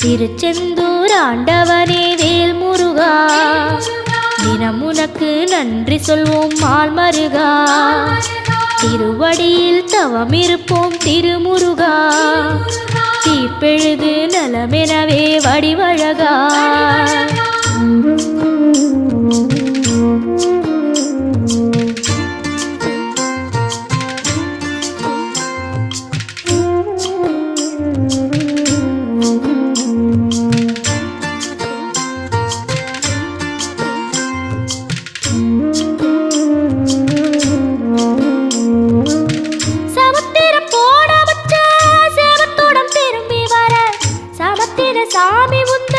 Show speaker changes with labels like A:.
A: திருச்செந்தூர் ஆண்டவனே வேல் முருகா, தினம் உனக்கு நன்றி சொல்வோம் மால் மருகா. திருவடியில் தவம் இருப்போம் திருமுருகா, தீப்பெழுது நலமெனவே வடிவழகா. சாமி உந்த